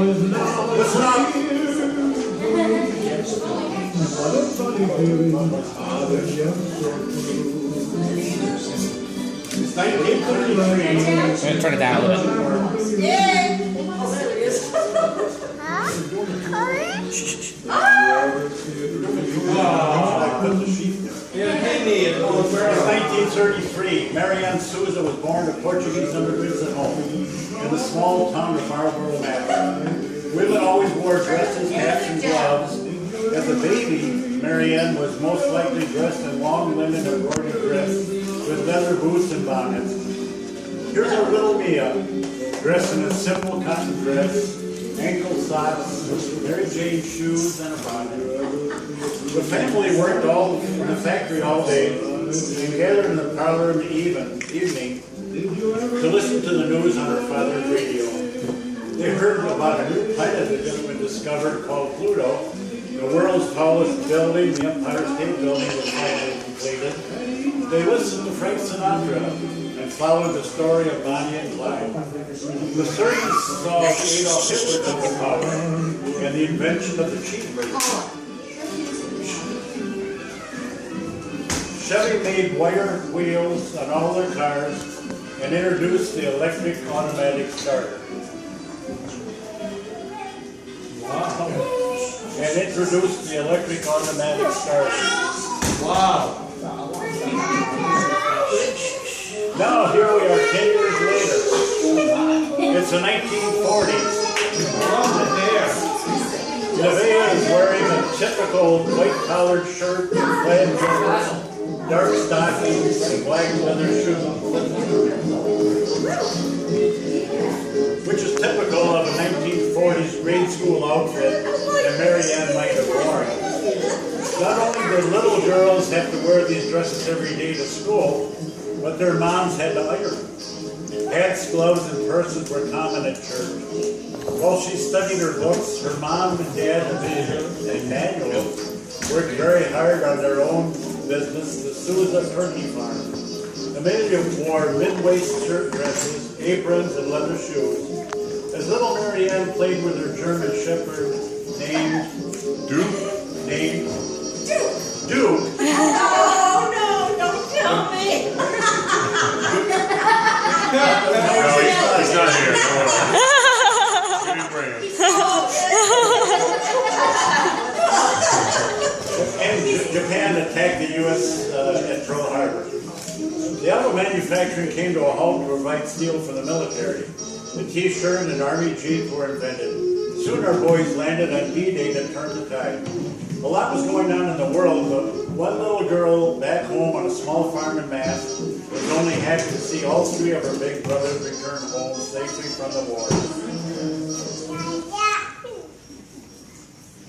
Listen up. It's 1933. Turn it down a little bit. Yeah. It's 1933. Marianne Souza was born to Portuguese immigrants at home in the small town of Marlborough, Mass. Women always wore dresses, hats, and gloves. As a baby, Marianne was most likely dressed in long linen embroidered dress with leather boots and bonnets. Here's our little Mia, dressed in a simple cotton dress, ankle socks, Mary Jane shoes, and a bonnet. The family worked in the factory all day and gathered in the parlor in the evening to listen to the news on her father's radio. They heard about a new planet that had just been discovered called Pluto. The world's tallest building, the Empire State Building, was finally completed. They listened to Frank Sinatra and followed the story of Bonnie and Clyde. The 30s saw Adolf Hitler come to power and the invention of the cheeseburger. Chevy made wire wheels on all their cars and introduced the electric automatic starter. Wow. And introduced the electric automatic starter. Wow. Now here we are 10 years later. It's the 1940s. Nevaeh is wearing a typical white-collared shirt and plaid joggers, dark stockings, and black leather shoes, which is typical of a 1940s grade school outfit that Marianne might have worn. Not only did little girls have to wear these dresses every day to school, but their moms had to iron them. Hats, gloves, and purses were common at church. While she studied her books, her mom and dad, Emmanuel, worked very hard on their own business, the Souza Turkey Farm. Amelia wore mid-waist shirt dresses, aprons, and leather shoes. As little Marianne played with her German Shepherd named Duke. Duke. No, don't tell me. No, he's not here. Don't worry. We didn't bring him. And Japan attacked the U.S. at Pearl Harbor. The auto manufacturing came to a halt to provide steel for the military. The T-shirt and Army Jeep were invented. Soon our boys landed on bday to turn the tide. A lot was going on in the world, but one little girl back home on a small farm in Mass was only happy to see all three of her big brothers return home safely from the war.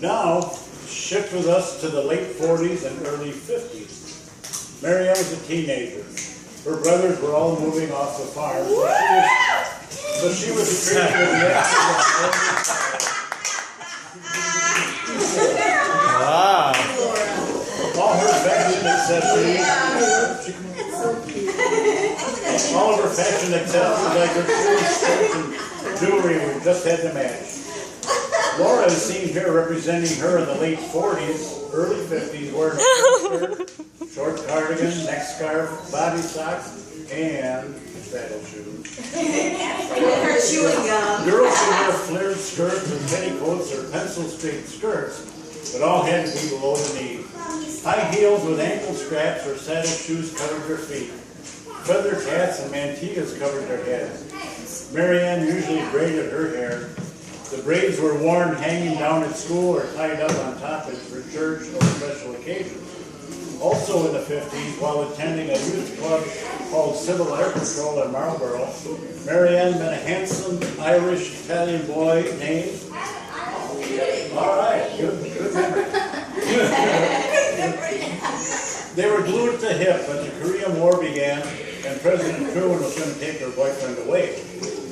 Now, shift with us to the late 40s and early 50s. Marianne was a teenager. Her brothers were all moving off the farm, so she was treated with the Wow. all her fashion accessories, all of her fashion accessories like her shoes, shirts, and jewelry, we just had to match. Laura is seen here representing her in the late 40s, early 50s, wearing a short shirt, short cardigan, neck scarf, body socks, and saddle shoes. Her chewing gum. Girls who wear flared skirts or petticoats or pencil-straight skirts, but all had to be below the knee. High heels with ankle straps or saddle shoes covered their feet. Feathered hats and mantillas covered their heads. Marianne usually braided her hair. The braids were worn hanging down at school or tied up on topics for church or special occasions. Also in the 50s, while attending a youth club called Civil Air Patrol in Marlborough, Marianne met a handsome Irish-Italian boy named... All right, good memory. They were glued at the hip, but the Korean War began and President Truman was going to take her boyfriend away.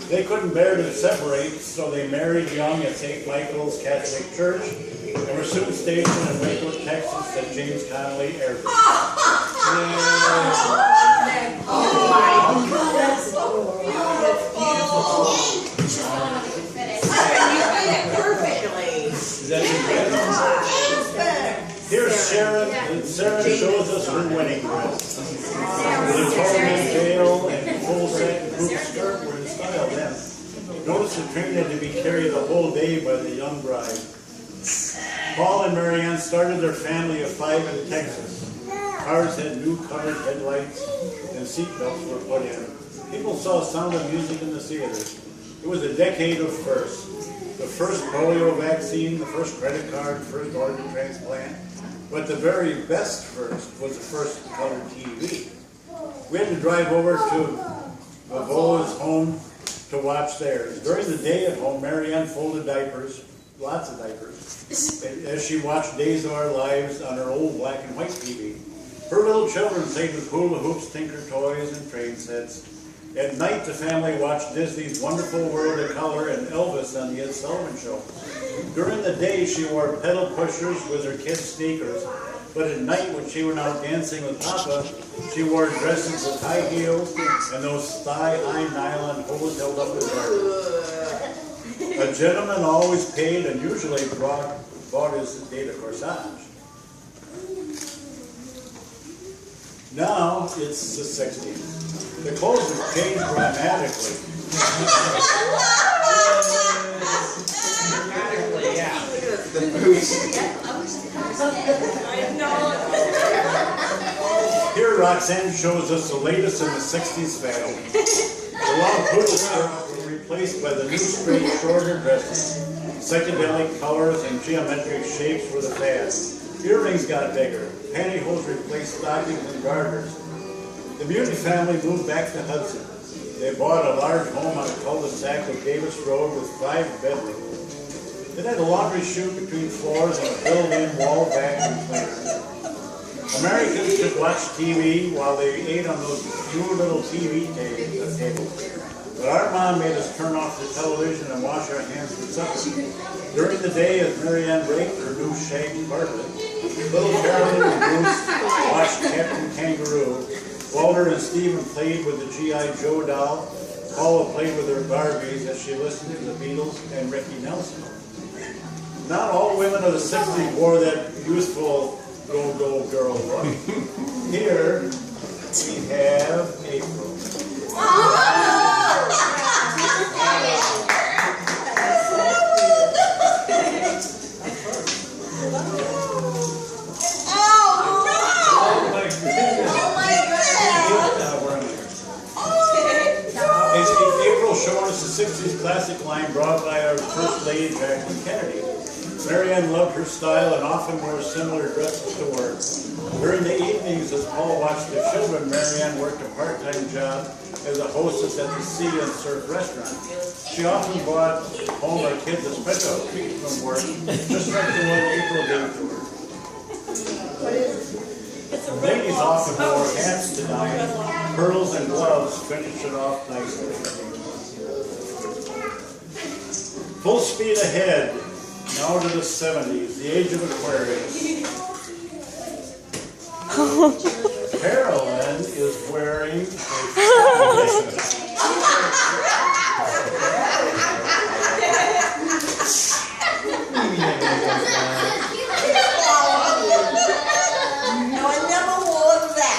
They couldn't bear to separate, so they married young at St. Michael's Catholic Church and were soon stationed in Waco, Texas at James Connolly Air Base. Oh my God, that's so beautiful. us her wedding dress. With a Coleman veil and full satin hoop skirt were in style then. Notice the train had to be carried the whole day by the young bride. Paul and Marianne started their family of 5 in Texas. Cars had new colored headlights and seatbelts were put in. People saw Sound of Music in the theaters. It was a decade of firsts. The first polio vaccine, the first credit card, first organ transplant. But the very best first was the first color TV. We had to drive over to Vavo's home to watch theirs. During the day at home, Marianne folded diapers, lots of diapers, as she watched Days of Our Lives on her old black and white TV. Her little children played with hula hoops, Tinker toys, and train sets. At night, the family watched Disney's Wonderful World of Color and Elvis on the Ed Sullivan Show. During the day, she wore pedal pushers with her kids' sneakers, but at night, when she went out dancing with Papa, she wore dresses with high heels and those thigh-high nylon hose held up with garters. A gentleman always paid and usually bought his date a corsage. Now, it's the 60s. The clothes have changed dramatically. Dramatically, yeah. Here, Roxanne shows us the latest in the 60s fashion. The long poodle skirts were replaced by the new straight, shorter dresses. Psychedelic colors and geometric shapes were the fad. Earrings got bigger. Pantyhose replaced stockings and garters. The Beauty family moved back to Hudson. They bought a large home on a cul-de-sac of Davis Road with 5 bedrooms. It had a laundry chute between floors and a built-in wall vacuum cleaner. Americans could watch TV while they ate on those new little TV tables. But our mom made us turn off the television and wash our hands for supper. During the day, as Marianne raked her new shaggy carpet, little Carolyn and Bruce watched Captain Kangaroo. Walter and Stephen played with the G.I. Joe doll. Paula played with her Barbies as she listened to the Beatles and Ricky Nelson. Not all women of the 60s wore that youthful go-go girl look. Here we have April. Showing us the 60s classic line brought by our First Lady, Jacqueline Kennedy. Marianne loved her style and often wore similar dresses to work. During the evenings, as Paul watched the children, Marianne worked a part-time job as a hostess at the Sea and Surf restaurant. She often brought home her kids a special treat from work, just like the one April gave to her. Ladies often wore hats to dine. Pearls and gloves finished it off nicely. Full speed ahead, now to the 70s, the age of Aquarius. Carolyn is wearing a No, I never wore that.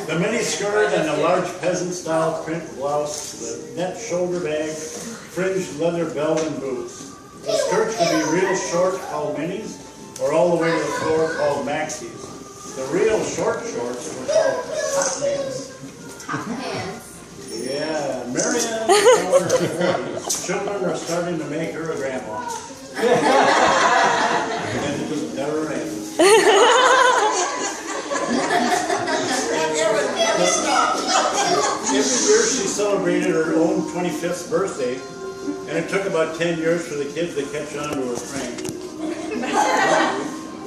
The mini skirt and a large peasant-style print blouse, the net shoulder bag, fringed leather belt and boots. The skirts could be real short, called minis, or all the way to the floor, called maxis. The real short shorts were called hot pants. Hot pants. Yeah, Marianne is in her 40s. Children are starting to make her a grandma. And it just never ends. Every year she celebrated her own 25th birthday, and it took about 10 years for the kids to catch on to her prank.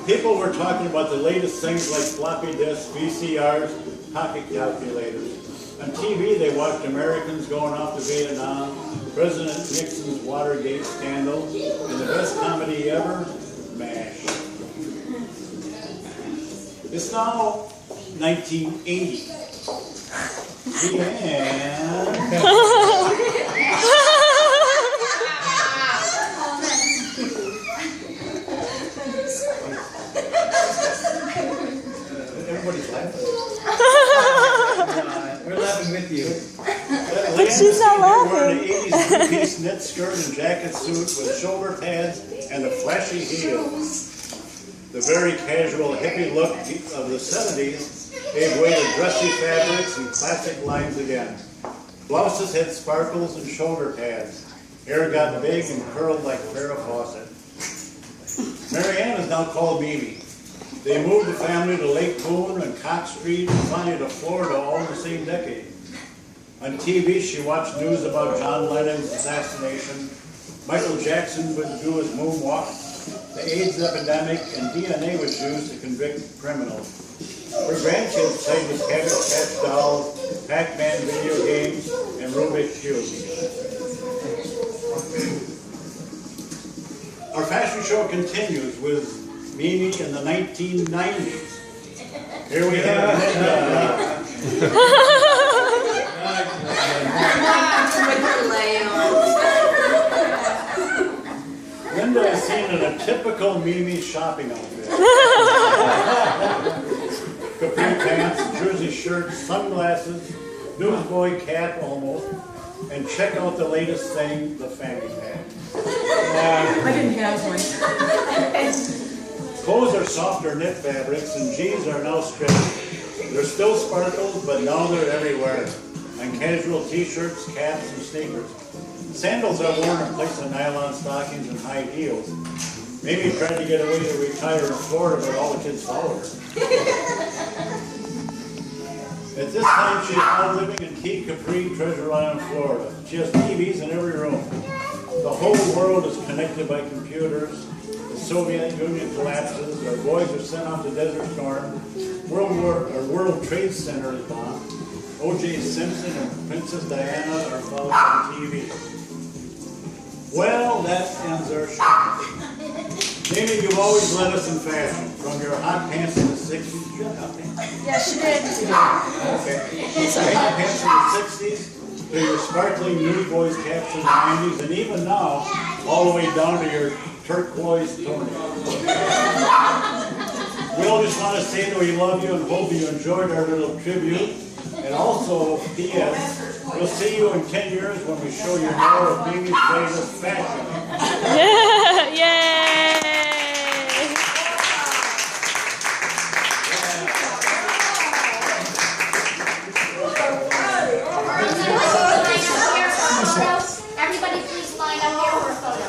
People were talking about the latest things like floppy disks, VCRs, pocket calculators. On TV, they watched Americans going off to Vietnam, President Nixon's Watergate scandal, and the best comedy ever, MASH. It's now 1980. And Nobody's laughing. We're laughing with you. But she's not Wearing laughing. an 80s two-piece knit skirt and jacket suit with shoulder pads and a flashy heels. The very casual hippie look of the 70s gave way to dressy fabrics and classic lines again. Blouses had sparkles and shoulder pads. Hair got big and curled like Farrah Fawcett. Mary Ann is now called Mimi. They moved the family to Lake Boone and Cox Street and finally to Florida all in the same decade. On TV, she watched news about John Lennon's assassination. Michael Jackson would do his moonwalk. The AIDS epidemic and DNA was used to convict criminals. Her grandkids played with Cabbage Patch dolls, Pac-Man video games, and Rubik's Cube. Our fashion show continues with Mimi in the 1990s. Here we have Linda is seen in a typical Mimi shopping outfit. Capri pants, jersey shirt, sunglasses, newsboy cap almost, and check out the latest thing, the fanny pack. I didn't have one. Clothes are softer knit fabrics and jeans are now stretchy. They're still sparkles, but now they're everywhere. On casual t-shirts, caps, and sneakers. Sandals are worn in place of nylon stockings and high heels. Mimi tried to get away to retire in Florida, but all the kids followed her. At this time, she is now living in Key Capri, Treasure Island, Florida. She has TVs in every room. The whole world is connected by computers. The Soviet Union collapses. Our boys are sent off to Desert Storm. World Trade Center is bombed. O.J. Simpson and Princess Diana are followed on TV. Well, that ends our show. Mimi, you've always led us in fashion. From your hot pants in the 60s. You had hot pants? Yes, she did. Okay. From hot pants in the 60s to your sparkling newsboys caps in the 90s, and even now, all the way down to your turquoise toenails. We all just want to say that we love you and hope you enjoyed our little tribute. And also, P.S., we'll see you in 10 years when we show you more of Mimi's latest fashion. Yay! Everybody please line up here for a photo.